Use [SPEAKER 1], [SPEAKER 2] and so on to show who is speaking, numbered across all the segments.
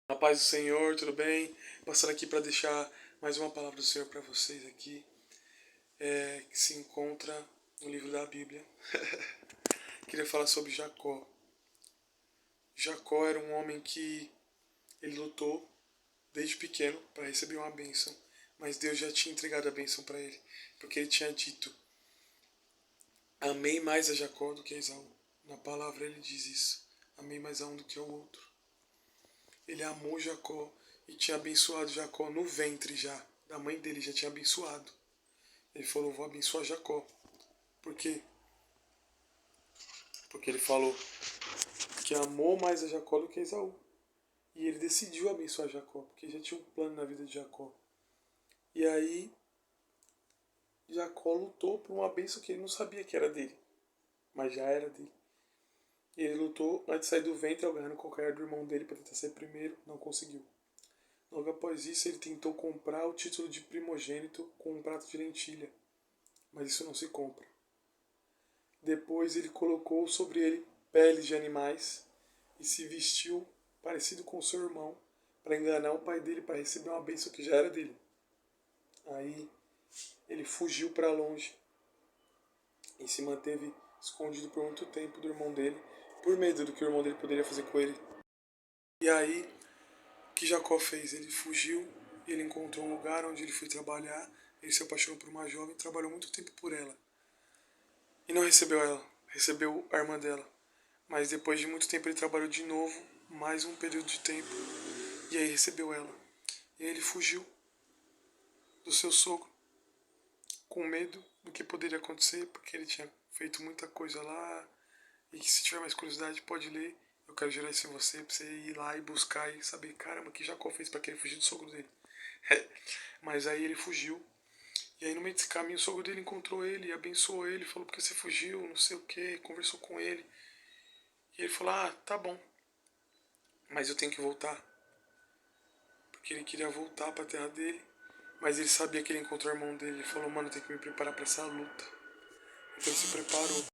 [SPEAKER 1] A paz do Senhor, tudo bem? Passando aqui para deixar mais uma palavra do Senhor para vocês aqui, que se encontra no livro da Bíblia. Queria falar sobre Jacó. Jacó era um homem que ele lutou desde pequeno para receber uma bênção, mas Deus já tinha entregado a bênção para ele, porque ele tinha dito: amei mais a Jacó do que a Esaú. Na palavra ele diz isso: amei mais a um do que ao outro. Ele amou Jacó e tinha abençoado Jacó no ventre já. Da mãe dele já tinha abençoado. Ele falou: vou abençoar Jacó. Por quê? Porque ele falou que amou mais a Jacó do que a Esaú. E ele decidiu abençoar Jacó, porque já tinha um plano na vida de Jacó. E aí, Jacó lutou por uma bênção que ele não sabia que era dele, mas já era dele. E ele lutou antes de sair do ventre, agarrando o calcanhar do irmão dele para tentar ser primeiro, não conseguiu. Logo após isso, ele tentou comprar o título de primogênito com um prato de lentilha, mas isso não se compra. Depois ele colocou sobre ele peles de animais e se vestiu parecido com seu irmão para enganar o pai dele para receber uma bênção que já era dele. Aí ele fugiu para longe e se manteve escondido por muito tempo do irmão dele, por medo do que o irmão dele poderia fazer com ele. E aí, o que Jacó fez? Ele fugiu, ele encontrou um lugar onde ele foi trabalhar, ele se apaixonou por uma jovem, trabalhou muito tempo por ela. E não recebeu ela, recebeu a irmã dela. Mas depois de muito tempo ele trabalhou de novo, mais um período de tempo, e aí recebeu ela. E aí ele fugiu do seu sogro, com medo do que poderia acontecer, porque ele tinha feito muita coisa lá, e que se tiver mais curiosidade pode ler. Eu quero gerar isso em você, pra você ir lá e buscar e saber, caramba, o que Jacó fez para querer fugir do sogro dele. Mas aí ele fugiu, e aí no meio desse caminho o sogro dele encontrou ele, abençoou ele, falou: porque você fugiu, não sei o que, conversou com ele. E ele falou: ah, tá bom, mas eu tenho que voltar. Porque ele queria voltar para a terra dele, mas ele sabia que ele encontrou o irmão dele. Ele falou: mano, eu tenho que me preparar para essa luta. Então ele se preparou.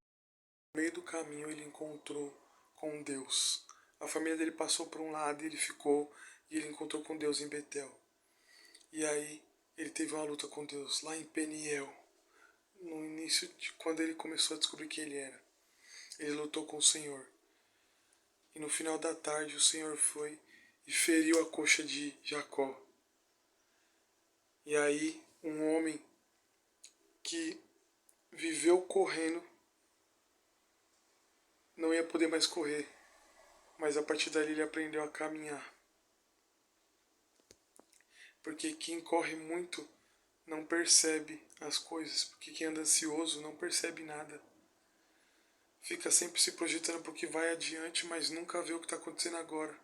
[SPEAKER 1] No meio do caminho ele encontrou com Deus. A família dele passou por um lado e ele ficou, e ele encontrou com Deus em Betel. E aí ele teve uma luta com Deus lá em Peniel, no início de quando ele começou a descobrir quem ele era. Ele lutou com o Senhor. E no final da tarde o Senhor foi e feriu a coxa de Jacó. E aí um homem que viveu correndo não ia poder mais correr, mas a partir dali ele aprendeu a caminhar. Porque quem corre muito não percebe as coisas, porque quem anda ansioso não percebe nada. Fica sempre se projetando para o que vai adiante, mas nunca vê o que está acontecendo agora.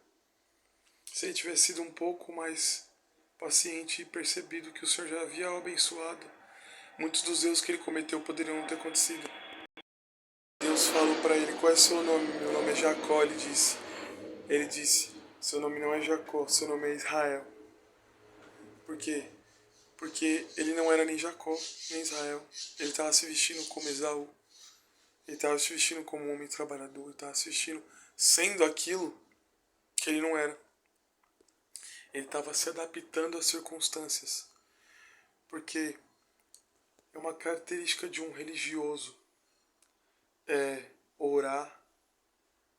[SPEAKER 1] Se ele tivesse sido um pouco mais paciente e percebido que o Senhor já havia o abençoado, muitos dos erros que ele cometeu poderiam não ter acontecido. Deus falou para ele: qual é seu nome? Meu nome é Jacó, ele disse. Ele disse: seu nome não é Jacó, seu nome é Israel. Por quê? Porque ele não era nem Jacó, nem Israel. Ele estava se vestindo como Esaú. Ele estava se vestindo como um homem trabalhador. Ele estava se vestindo sendo aquilo que ele não era. Ele estava se adaptando às circunstâncias. Porque é uma característica de um religioso orar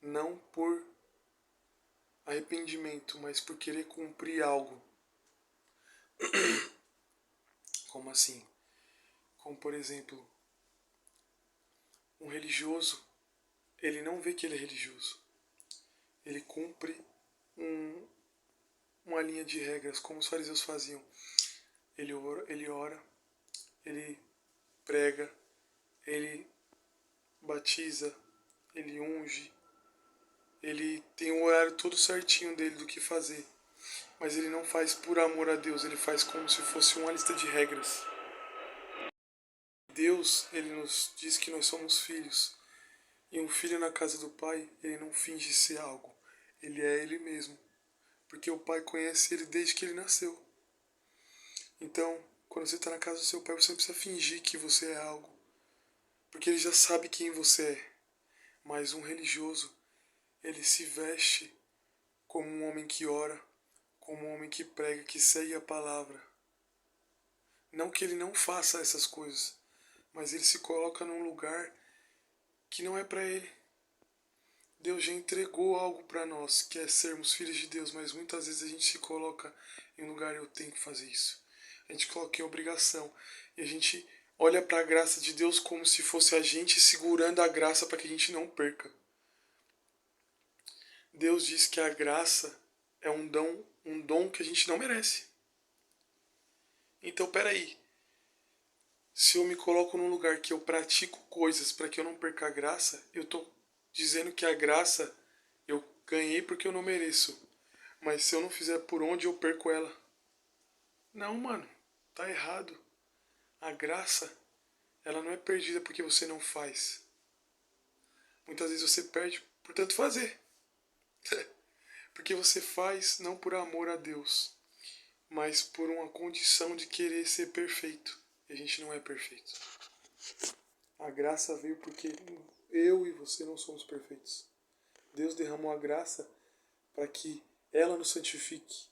[SPEAKER 1] não por arrependimento, mas por querer cumprir algo. Como assim? Como, por exemplo, um religioso, ele não vê que ele é religioso. Ele cumpre uma linha de regras, como os fariseus faziam. Ele ora, ele prega, ele batiza, ele unge, ele tem um horário todo certinho dele do que fazer. Mas ele não faz por amor a Deus, ele faz como se fosse uma lista de regras. Deus, ele nos diz que nós somos filhos. E um filho na casa do pai, ele não finge ser algo. Ele é ele mesmo. Porque o pai conhece ele desde que ele nasceu. Então, quando você está na casa do seu pai, você não precisa fingir que você é algo. Porque ele já sabe quem você é. Mas um religioso, ele se veste como um homem que ora, como um homem que prega, que segue a palavra. Não que ele não faça essas coisas, mas ele se coloca num lugar que não é para ele. Deus já entregou algo para nós, que é sermos filhos de Deus, mas muitas vezes a gente se coloca em um lugar, eu tenho que fazer isso. A gente coloca em obrigação. E a gente olha para a graça de Deus como se fosse a gente segurando a graça para que a gente não perca. Deus diz que a graça é um dom que a gente não merece. Então, peraí. Se eu me coloco num lugar que eu pratico coisas para que eu não perca a graça, eu estou dizendo que a graça eu ganhei porque eu não mereço. Mas se eu não fizer por onde, eu perco ela. Não, mano. Tá errado. A graça, ela não é perdida porque você não faz. Muitas vezes você perde por tanto fazer. Porque você faz não por amor a Deus, mas por uma condição de querer ser perfeito. E a gente não é perfeito. A graça veio porque eu e você não somos perfeitos. Deus derramou a graça para que ela nos santifique.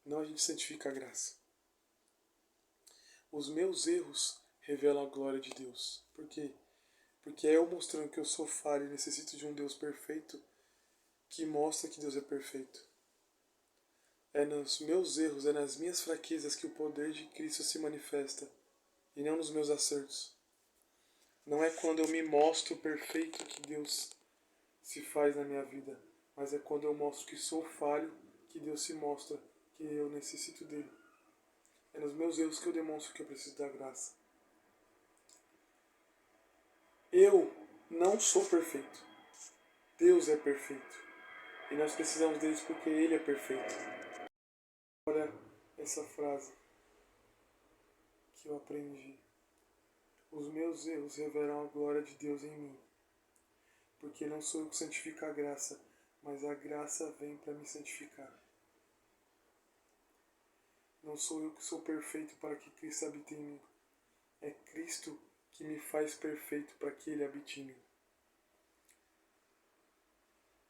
[SPEAKER 1] Não a gente santifica a graça. Os meus erros revelam a glória de Deus. Por quê? Porque é eu mostrando que eu sou falho e necessito de um Deus perfeito que mostra que Deus é perfeito. É nos meus erros, é nas minhas fraquezas que o poder de Cristo se manifesta, e não nos meus acertos. Não é quando eu me mostro perfeito que Deus se faz na minha vida, mas é quando eu mostro que sou falho que Deus se mostra que eu necessito dele. É nos meus erros que eu demonstro que eu preciso da graça. Eu não sou perfeito. Deus é perfeito. E nós precisamos dele porque ele é perfeito. Olha essa frase que eu aprendi. Os meus erros revelam a glória de Deus em mim. Porque não sou eu que santifico a graça, mas a graça vem para me santificar. Não sou eu que sou perfeito para que Cristo habite em mim. É Cristo que me faz perfeito para que Ele habite em mim.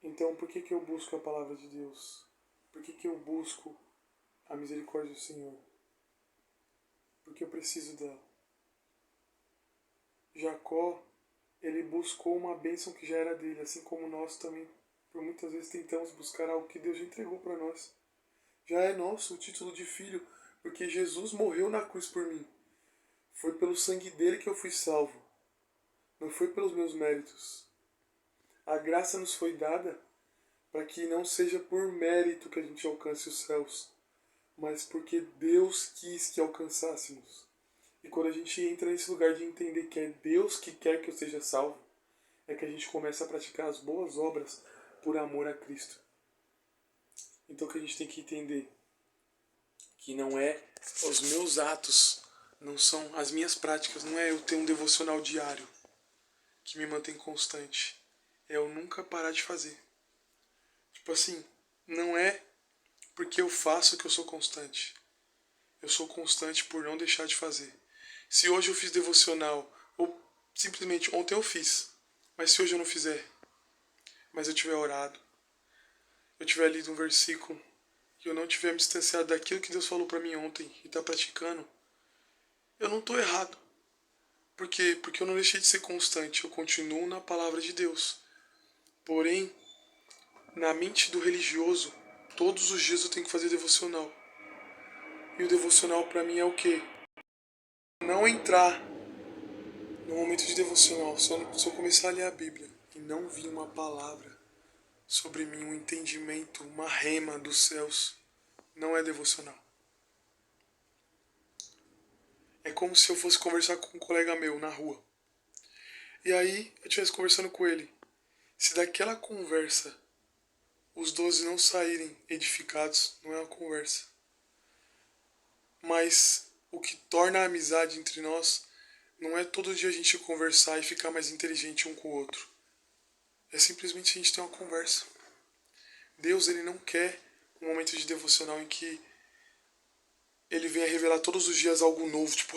[SPEAKER 1] Então, por que eu busco a palavra de Deus? Por que eu busco a misericórdia do Senhor? Porque eu preciso dela. Jacó, ele buscou uma bênção que já era dele, assim como nós também, por muitas vezes, tentamos buscar algo que Deus já entregou para nós. Já é nosso o título de filho, porque Jesus morreu na cruz por mim. Foi pelo sangue dele que eu fui salvo. Não foi pelos meus méritos. A graça nos foi dada para que não seja por mérito que a gente alcance os céus, mas porque Deus quis que alcançássemos. E quando a gente entra nesse lugar de entender que é Deus que quer que eu seja salvo, é que a gente começa a praticar as boas obras por amor a Cristo. Então que a gente tem que entender que não é os meus atos, não são as minhas práticas, não é eu ter um devocional diário que me mantém constante. É eu nunca parar de fazer. Tipo assim, não é porque eu faço que eu sou constante. Eu sou constante por não deixar de fazer. Se hoje eu fiz devocional, ou simplesmente ontem eu fiz, mas se hoje eu não fizer, mas eu tiver orado, eu tiver lido um versículo, e eu não tiver me distanciado daquilo que Deus falou para mim ontem e tá praticando, eu não tô errado. Por quê? Porque eu não deixei de ser constante, eu continuo na palavra de Deus. Porém, na mente do religioso, todos os dias eu tenho que fazer devocional. E o devocional para mim é o quê? Não entrar no momento de devocional, se eu começar a ler a Bíblia e não vir uma palavra sobre mim, um entendimento, uma rema dos céus, não é devocional. É como se eu fosse conversar com um colega meu na rua. E aí eu estivesse conversando com ele. Se daquela conversa os 12 não saírem edificados, não é uma conversa. Mas o que torna a amizade entre nós não é todo dia a gente conversar e ficar mais inteligente um com o outro. É simplesmente a gente ter uma conversa. Deus, ele não quer um momento de devocional em que ele venha revelar todos os dias algo novo. Tipo,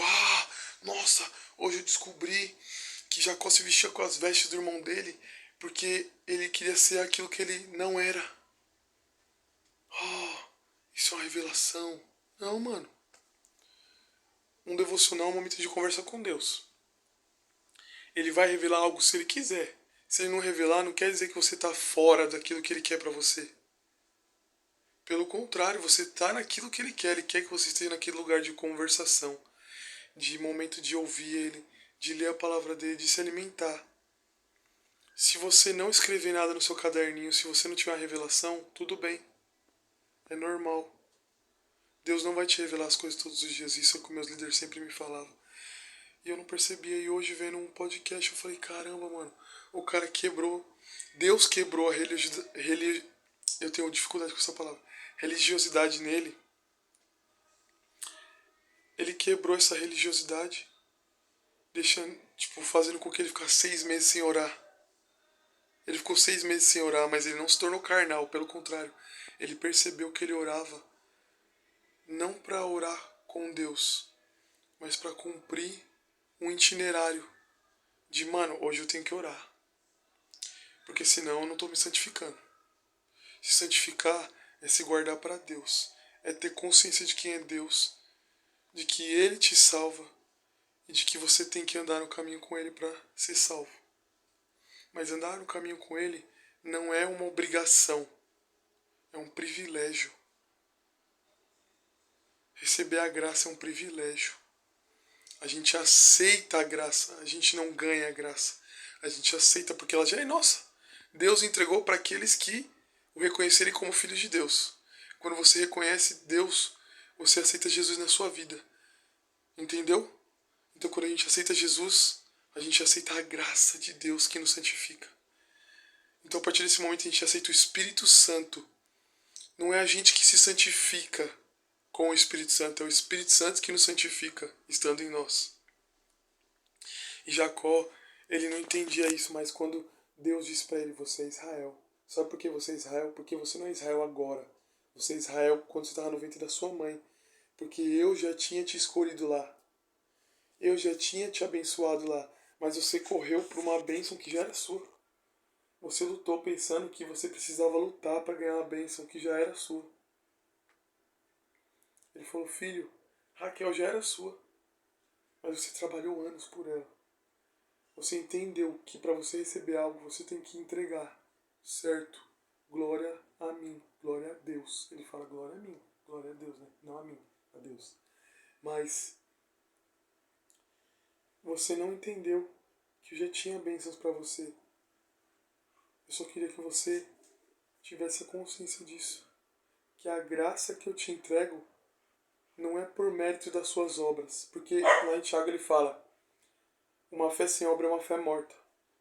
[SPEAKER 1] nossa, hoje eu descobri que Jacó se vestia com as vestes do irmão dele porque ele queria ser aquilo que ele não era. revelação. Não, mano. Um devocional é um momento de conversa com Deus. Ele vai revelar algo se ele quiser. Se ele não revelar, não quer dizer que você está fora daquilo que ele quer para você. Pelo contrário, você está naquilo que ele quer. Ele quer que você esteja naquele lugar de conversação, de momento de ouvir ele, de ler a palavra dele, de se alimentar. Se você não escrever nada no seu caderninho, se você não tiver uma revelação, tudo bem. É normal. Deus não vai te revelar as coisas todos os dias. Isso é o que meus líderes sempre me falavam. E eu não percebia. E hoje, vendo um podcast, eu falei, caramba, mano. O cara quebrou. Deus quebrou a eu tenho dificuldade com essa palavra. Religiosidade nele. Ele quebrou essa religiosidade. Deixando, fazendo com que ele ficasse 6 meses sem orar. Ele ficou 6 meses sem orar, mas ele não se tornou carnal. Pelo contrário, ele percebeu que ele orava não para orar com Deus, mas para cumprir um itinerário de, mano, hoje eu tenho que orar. Porque senão eu não estou me santificando. Se santificar é se guardar para Deus. É ter consciência de quem é Deus. De que Ele te salva. E de que você tem que andar no caminho com Ele para ser salvo. Mas andar no caminho com Ele não é uma obrigação. É um privilégio. Receber a graça é um privilégio. A gente aceita a graça. A gente não ganha a graça. A gente aceita porque ela já é nossa. Deus entregou para aqueles que o reconhecerem como filhos de Deus. Quando você reconhece Deus, você aceita Jesus na sua vida. Entendeu? Então quando a gente aceita Jesus, a gente aceita a graça de Deus que nos santifica. Então a partir desse momento a gente aceita o Espírito Santo. Não é a gente que se santifica com o Espírito Santo, é o Espírito Santo que nos santifica, estando em nós. E Jacó, ele não entendia isso, mas quando Deus disse para ele, você é Israel. Sabe por que você é Israel? Porque você não é Israel agora. Você é Israel quando você estava no ventre da sua mãe. Porque eu já tinha te escolhido lá. Eu já tinha te abençoado lá. Mas você correu por uma bênção que já era sua. Você lutou pensando que você precisava lutar para ganhar uma bênção que já era sua. Ele falou, filho, Raquel já era sua. Mas você trabalhou anos por ela. Você entendeu que para você receber algo, você tem que entregar. Certo? Glória a mim. Glória a Deus. Ele fala glória a mim. Glória a Deus, né? Não a mim. A Deus. Mas você não entendeu que eu já tinha bênçãos para você. Eu só queria que você tivesse a consciência disso. Que a graça que eu te entrego não é por mérito das suas obras. Porque lá em Tiago ele fala, uma fé sem obra é uma fé morta.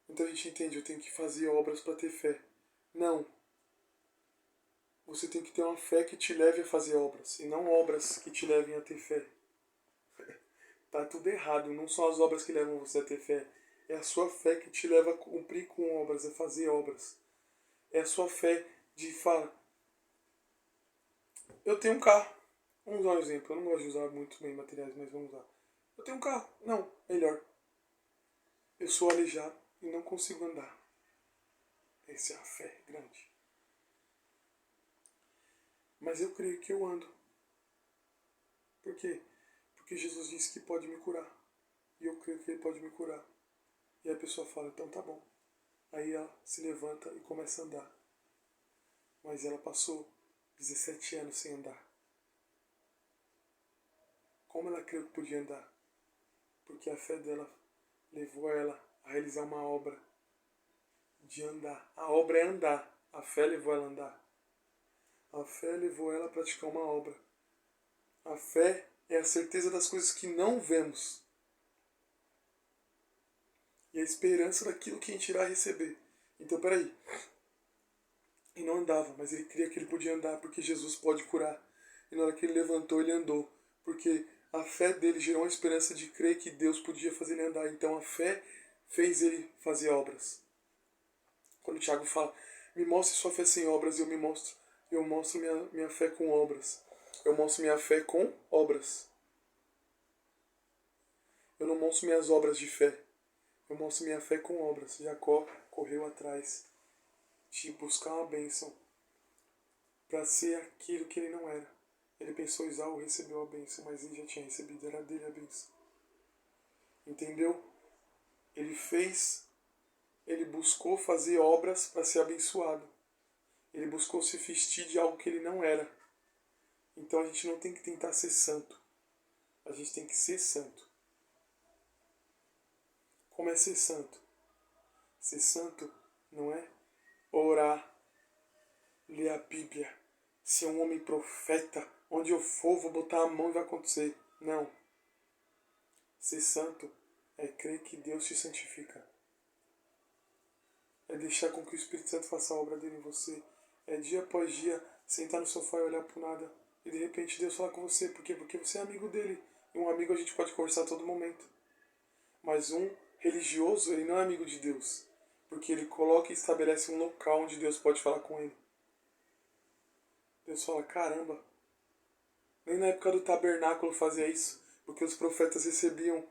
[SPEAKER 1] Então a gente entende, eu tenho que fazer obras para ter fé. Não. Você tem que ter uma fé que te leve a fazer obras, e não obras que te levem a ter fé. Tá tudo errado, não são as obras que levam você a ter fé. É a sua fé que te leva a cumprir com obras, a fazer obras. É a sua fé de falar, eu tenho um carro. Vamos usar um exemplo, eu não gosto de usar muito bem materiais, mas vamos usar. Eu tenho um carro. Não, melhor. Eu sou aleijado e não consigo andar. Essa é a fé grande. Mas eu creio que eu ando. Por quê? Porque Jesus disse que pode me curar. E eu creio que Ele pode me curar. E a pessoa fala, então tá bom. Aí ela se levanta e começa a andar. Mas ela passou 17 anos sem andar. Como ela creu que podia andar? Porque a fé dela levou ela a realizar uma obra de andar. A obra é andar. A fé levou ela a andar. A fé levou ela a praticar uma obra. A fé é a certeza das coisas que não vemos. E a esperança daquilo que a gente irá receber. Então, peraí. Ele não andava, mas ele cria que ele podia andar porque Jesus pode curar. E na hora que ele levantou, ele andou. Porque a fé dele gerou uma esperança de crer que Deus podia fazer ele andar. Então a fé fez ele fazer obras. Quando o Tiago fala, me mostre sua fé sem obras, eu mostro minha fé com obras. Eu mostro minha fé com obras. Eu não mostro minhas obras de fé. Eu mostro minha fé com obras. Jacó correu atrás de buscar uma bênção para ser aquilo que ele não era. Ele pensou, Esaú recebeu a bênção, mas ele já tinha recebido, era dele a bênção. Entendeu? Ele buscou fazer obras para ser abençoado. Ele buscou se vestir de algo que ele não era. Então a gente não tem que tentar ser santo. A gente tem que ser santo. Como é ser santo? Ser santo não é orar, ler a Bíblia, ser um homem profeta, onde eu for vou botar a mão e vai acontecer. Não. Ser santo é crer que Deus te santifica. É deixar com que o Espírito Santo faça a obra dele em você. É dia após dia sentar no sofá e olhar pro nada. E de repente Deus fala com você. Por quê? Porque você é amigo dele. E um amigo a gente pode conversar a todo momento. Mas um religioso, ele não é amigo de Deus. Porque ele coloca e estabelece um local onde Deus pode falar com ele. Deus fala, caramba. Nem na época do tabernáculo fazia isso. Porque os profetas recebiam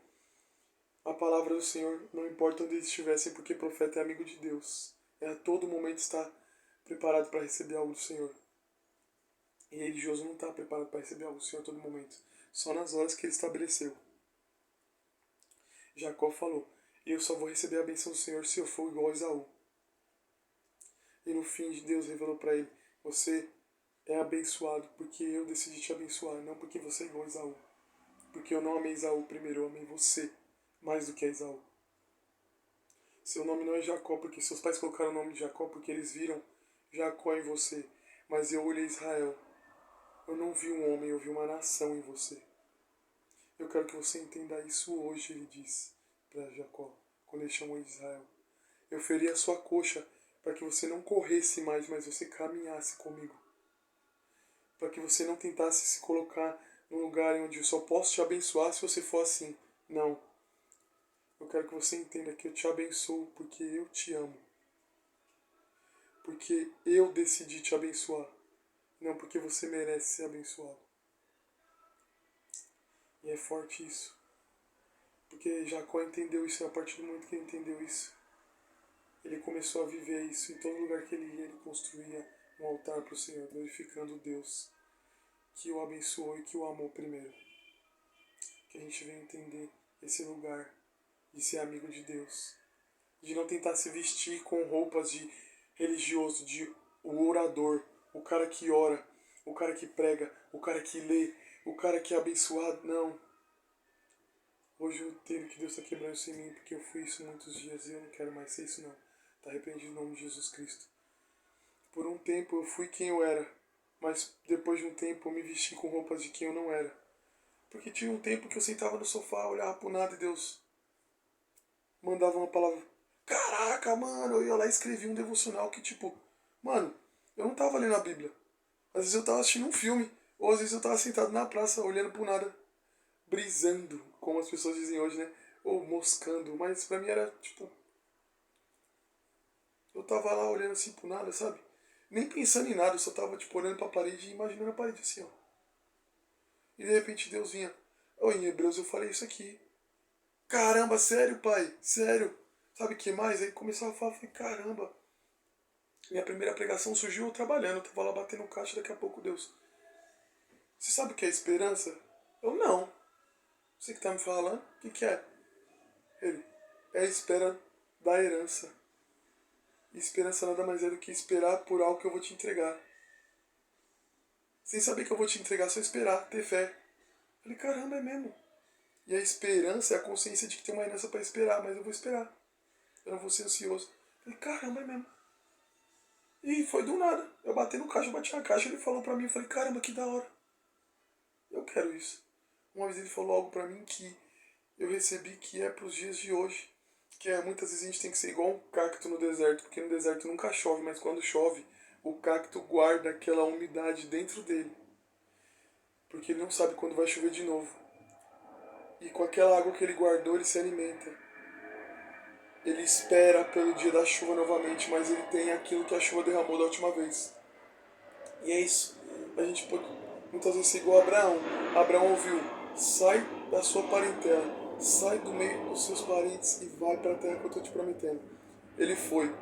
[SPEAKER 1] a palavra do Senhor, não importa onde eles estivessem, porque profeta é amigo de Deus. É a todo momento estar preparado para receber algo do Senhor. E religioso não está preparado para receber algo do Senhor a todo momento. Só nas horas que ele estabeleceu. Jacó falou, eu só vou receber a bênção do Senhor se eu for igual a Esaú. E no fim Deus revelou para ele, você é abençoado porque eu decidi te abençoar, não porque você é igual a Esaú. Porque eu não amei Esaú primeiro, eu amei você mais do que a Esaú. Seu nome não é Jacó porque seus pais colocaram o nome de Jacó porque eles viram Jacó em você. Mas eu olhei Israel. Eu não vi um homem, eu vi uma nação em você. Eu quero que você entenda isso hoje, ele disse para Jacó, quando ele chamou Israel. Eu feri a sua coxa para que você não corresse mais, mas você caminhasse comigo. Para que você não tentasse se colocar num lugar onde eu só posso te abençoar se você for assim. Não. Eu quero que você entenda que eu te abençoo porque eu te amo. Porque eu decidi te abençoar. Não porque você merece ser abençoado. E é forte isso. Porque Jacó entendeu isso, e a partir do momento que ele entendeu isso, ele começou a viver isso. Em todo lugar que ele ia, ele construía um altar para o Senhor, glorificando Deus, que o abençoou e que o amou primeiro. Que a gente venha entender esse lugar de ser amigo de Deus. De não tentar se vestir com roupas de religioso, de o orador, o cara que ora, o cara que prega, o cara que lê, o cara que é abençoado. Não. Hoje eu entendo que Deus está quebrando isso em mim, porque eu fui isso muitos dias e eu não quero mais ser isso não. Está repreendido no nome de Jesus Cristo. Por um tempo eu fui quem eu era, mas depois de um tempo eu me vesti com roupas de quem eu não era. Porque tinha um tempo que eu sentava no sofá, olhava pro nada e Deus mandava uma palavra. Caraca, mano, eu ia lá e escrevi um devocional que tipo, mano, eu não tava lendo a Bíblia. Às vezes eu tava assistindo um filme, ou às vezes eu tava sentado na praça olhando pro nada, brisando, como as pessoas dizem hoje, né? Ou moscando, mas pra mim era tipo. Eu tava lá olhando assim pro nada, sabe? Nem pensando em nada, eu só tava tipo olhando pra parede e imaginando a parede assim, ó. E de repente Deus vinha. Oh, em Hebreus eu falei isso aqui. Caramba, sério, pai? Sério? Sabe o que mais? Aí começava a falar, falei, caramba. Minha primeira pregação surgiu eu trabalhando, eu tava lá batendo caixa, daqui a pouco Deus. Você sabe o que é esperança? Eu não. Você que tá me falando? O que é? Ele. É a espera da herança. E esperança nada mais é do que esperar por algo que eu vou te entregar. Sem saber que eu vou te entregar, só esperar, ter fé. Falei, caramba, é mesmo. E a esperança é a consciência de que tem uma herança para esperar, mas eu vou esperar. Eu não vou ser ansioso. Falei, caramba, é mesmo. E foi do nada. Eu bati no caixa, eu bati na caixa, ele falou pra mim, eu falei, caramba, que da hora. Eu quero isso. Uma vez ele falou algo pra mim que eu recebi que é pros dias de hoje. Que é, muitas vezes a gente tem que ser igual um cacto no deserto, porque no deserto nunca chove, mas quando chove, o cacto guarda aquela umidade dentro dele. Porque ele não sabe quando vai chover de novo. E com aquela água que ele guardou, ele se alimenta. Ele espera pelo dia da chuva novamente, mas ele tem aquilo que a chuva derramou da última vez. E é isso. A gente pode muitas vezes ser igual a Abraão. Abraão ouviu, sai da sua parentela, sai do meio dos seus parentes e vai para a terra que eu estou te prometendo. Ele foi.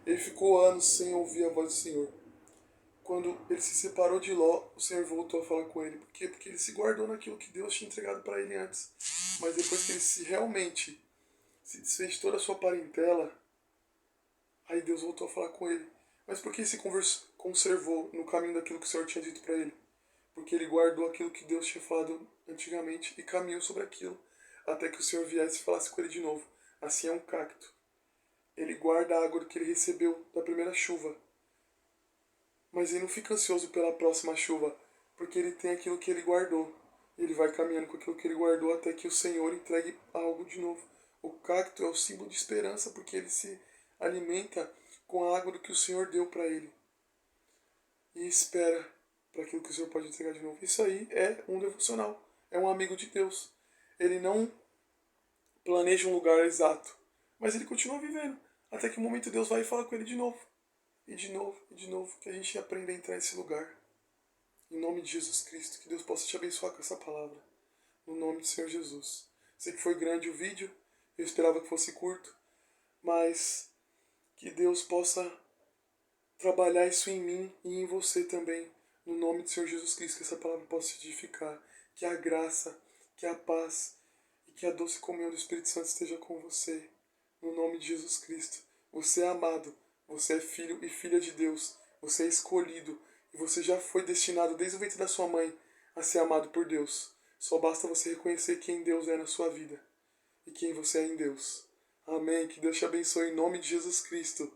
[SPEAKER 1] Ele ficou anos sem ouvir a voz do Senhor. quando ele se separou de Ló, o Senhor voltou a falar com ele. Por quê? Porque ele se guardou naquilo que Deus tinha entregado para ele antes. Mas depois que ele realmente se desfez de toda a sua parentela, aí Deus voltou a falar com ele. Mas por que se conservou no caminho daquilo que o Senhor tinha dito para ele? Porque ele guardou aquilo que Deus tinha falado antigamente e caminhou sobre aquilo, até que o Senhor viesse e falasse com ele de novo. Assim é um cacto. Ele guarda a água que ele recebeu da primeira chuva, mas ele não fica ansioso pela próxima chuva, porque ele tem aquilo que ele guardou. Ele vai caminhando com aquilo que ele guardou até que o Senhor entregue algo de novo. O cacto é o símbolo de esperança, porque ele se alimenta com a água do que o Senhor deu para ele. E espera para aquilo que o Senhor pode entregar de novo. Isso aí é um devocional. É um amigo de Deus. Ele não planeja um lugar exato, mas ele continua vivendo. Até que um momento Deus vai e fala com ele de novo. E de novo, e de novo, que a gente aprenda a entrar nesse lugar. Em nome de Jesus Cristo, que Deus possa te abençoar com essa palavra. No nome do Senhor Jesus. Sei que foi grande o vídeo, eu esperava que fosse curto, mas que Deus possa trabalhar isso em mim e em você também. No nome do Senhor Jesus Cristo, que essa palavra possa te edificar. Que a graça, que a paz e que a doce comunhão do Espírito Santo esteja com você. No nome de Jesus Cristo. Você é amado. Você é filho e filha de Deus. Você é escolhido. E você já foi destinado desde o ventre da sua mãe a ser amado por Deus. Só basta você reconhecer quem Deus é na sua vida. E quem você é em Deus. Amém. Que Deus te abençoe em nome de Jesus Cristo.